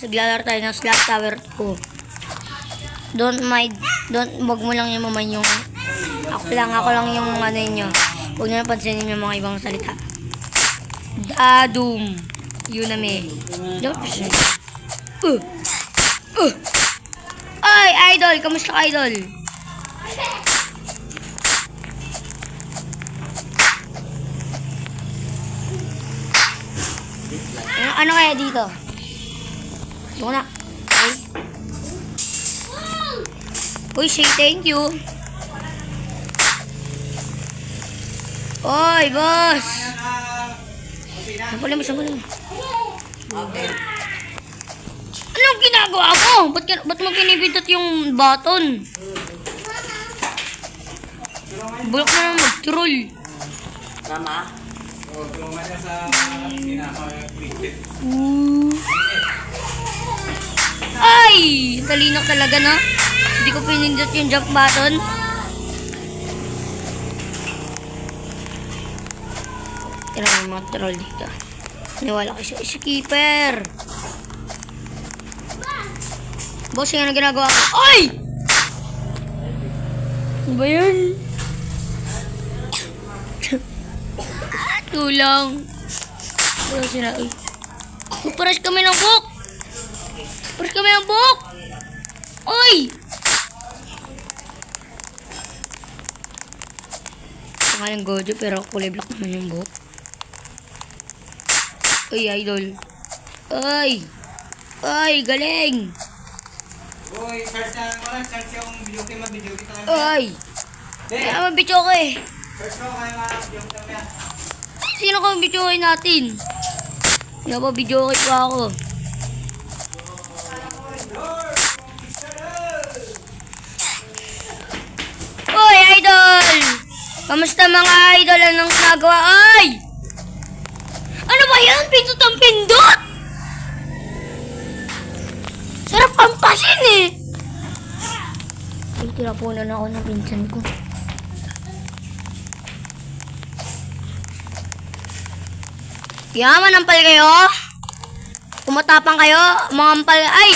Naglalaro tayo ng Slap Tower 2. Don't mind, wag mo lang yung maman yung, ako lang yung ano nyo. Huwag nyo napansinin yung mga ibang salita. Dadum. Yun na may. Ay, idol, kamusta ka, idol? Ano kaya dito? Doon na. Okay. Uy, say thank you. Oy, boss. Sampalin mo. Anong ginagawa ko? Ba't mo pinipindot yung button? Bulok na naman mag-troll. Mama? Oo, tulungan niya sa pinaka-creative. Ay! Talino talaga, no? Hindi ko pinindot yung jump button. Tira yung mga troll dito. Niwala ko si keeper. Boss, yung ano ginagawa ko? Ay! Ano ba yan? Tulang. Tulang sila. Ay. Pares kami ng buhok. Oy! Pangalang Gojo pero kulay black naman yung buhok. Uy, idol. Ay, galing. Uy, search yung video game, video game talaga. Ay! Kaya mabityo ko eh. Search mo kaya mga video game yan. Sino ka mabityo natin? Napabidyo pa ako. Uy, idol! Kamusta mga idol? Anong ginagawa? Ay! Ano ba yan? Pindot ang pindot! Sarap pampasin eh! Ay, tirapunan ako ng pinsan ko. Yaman, ampal kayo? Kumatapang kayo? Mga ampal... Ay!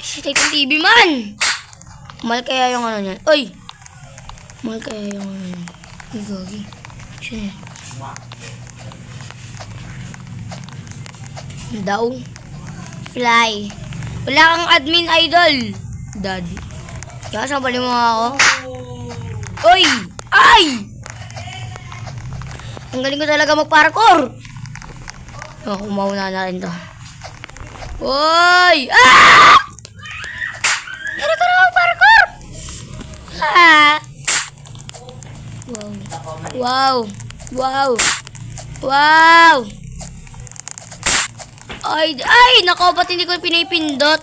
Shit, itong TV man! Mal kaya yung ano niyan. Uy! Mal kaya yung ano niyan. Uy, gagi. Siya yan. Daw. Fly. Wala kang admin, idol. Daddy. Kaya sabali mo ako. Uy! Ay! Ang galing ko talaga mag-parkour. Oh, umauna na rin to. Uy! Ah! Galing ko na mag-parkour. Ah! Wow! Ay, nako, ba't hindi ko pinipindot?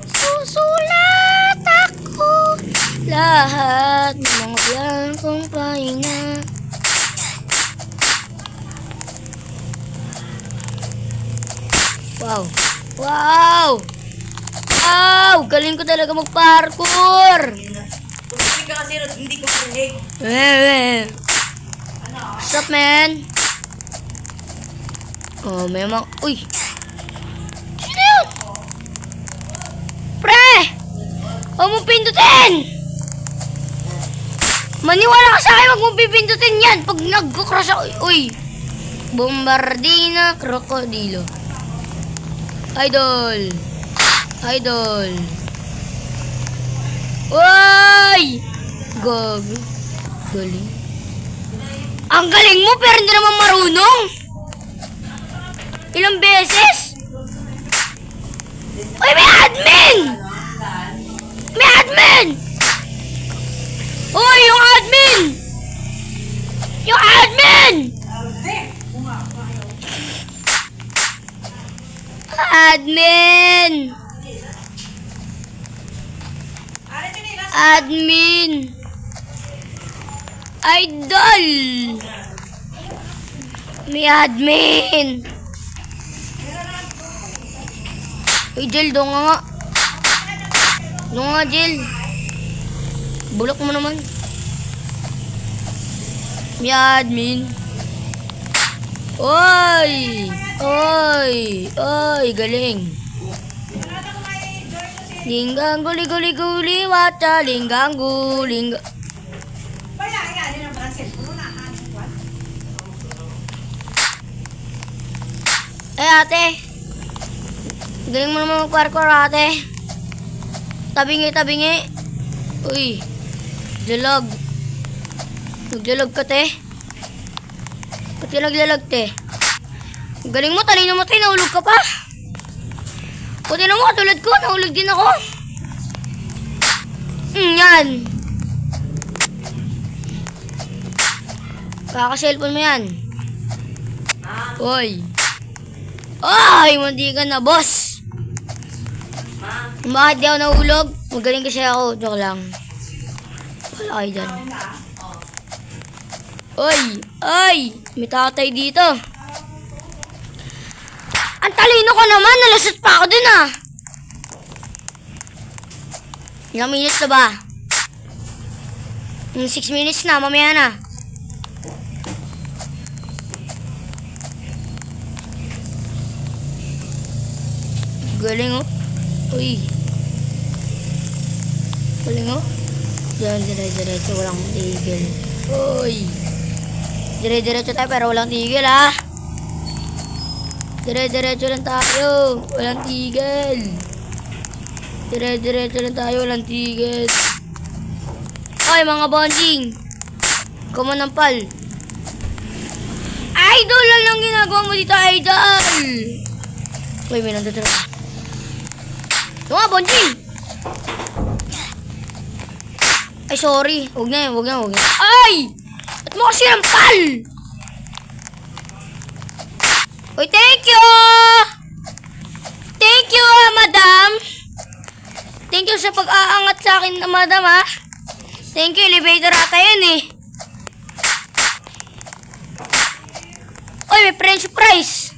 Susulat ako lahat ng mga blankong pahinga. Wow! Galing ko talaga mag-parkour. Hindi ka kasi hindi ko marinig. What's up, man? Oh, may mga... Uy! Sino yun? Pre! Huwag mong pindutin! Maniwala ka sa akin, huwag mong pipindutin yan pag nag-cross ako. Uy! Bombardina Krokodilo. Idol! Uy! Galing. Ang galing mo pero hindi naman marunong. Ilang beses? Uy, may admin! Uy, yung admin! Admin! Idol! May admin! Uy, Jel, doon nga. Jel. Bulok mo naman. May admin. Oy! Ay, galing. Linggang guli guli guli wata linggang guling. Ate. Galing mo naman mag-parkour, ate. Tabingi. Uy. Dalag. Nagdalag ka, te. Ba't ka nagdalag, te? Galing mo, talino mo, te. Nahulog ka pa. Puti na mo, katulad ko. Nahulog din ako. Yan. Kaka-cellphone mo yan. Uy. Ay, hindi ka na, boss. Bakit di ako nahulog? Magaling kasi ako. Joke lang. Wala kayo dyan. Ay! May tatay dito. Ang talino ko naman. Nalasot pa ako dun, ah. Ilang minutes na ba? 6 minutes na. Mamaya na. Galing, oh. Uy. Galing, oh. Diyan, dire-diretso. Walang tigil. Uy. Dire-diretso tayo pero walang tigil, ha. Dire-diretso lang tayo. Walang tigil. Dire-diretso lang tayo. Walang tigil. Ay, mga bonding. Kumanampal. Idol lang ang ginagawa mo dito, idol. Uy, may nandito. Ito nga, bonding. Ay, sorry. Huwag na. Ay! Ba't mo kasi nampal? Uy, thank you! Thank you, madam. Thank you sa pag-aangat sa akin, madam, ha? Thank you, elevator ata yun, eh. Uy, may french fries.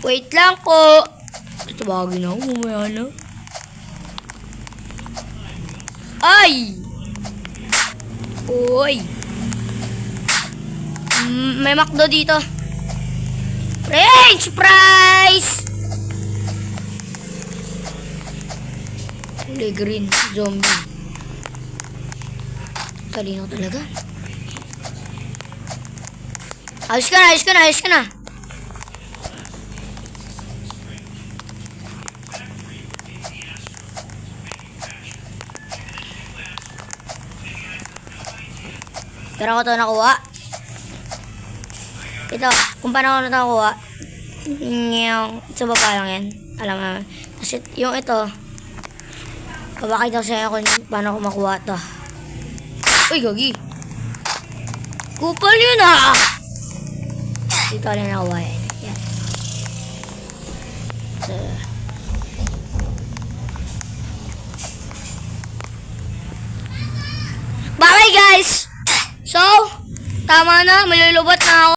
Wait lang po. Ito bagay na ako, mamaya na. Ay! Uy! May McDo dito. French fries! Kulay green, zombie. Talino talaga. Ayos ka na. Pero ako ito nakuha. Ito, kung paano ko ito nakuha. Sa baba lang yan. Alam mo. Kasi yung ito, papakita ko sa inyo kung paano ko makuha ito. Uy, gagi. Kupal yun, ha. Dito lang nakuha yan. Yan. Bye-bye, guys! So, tama na. Malulubot na ako.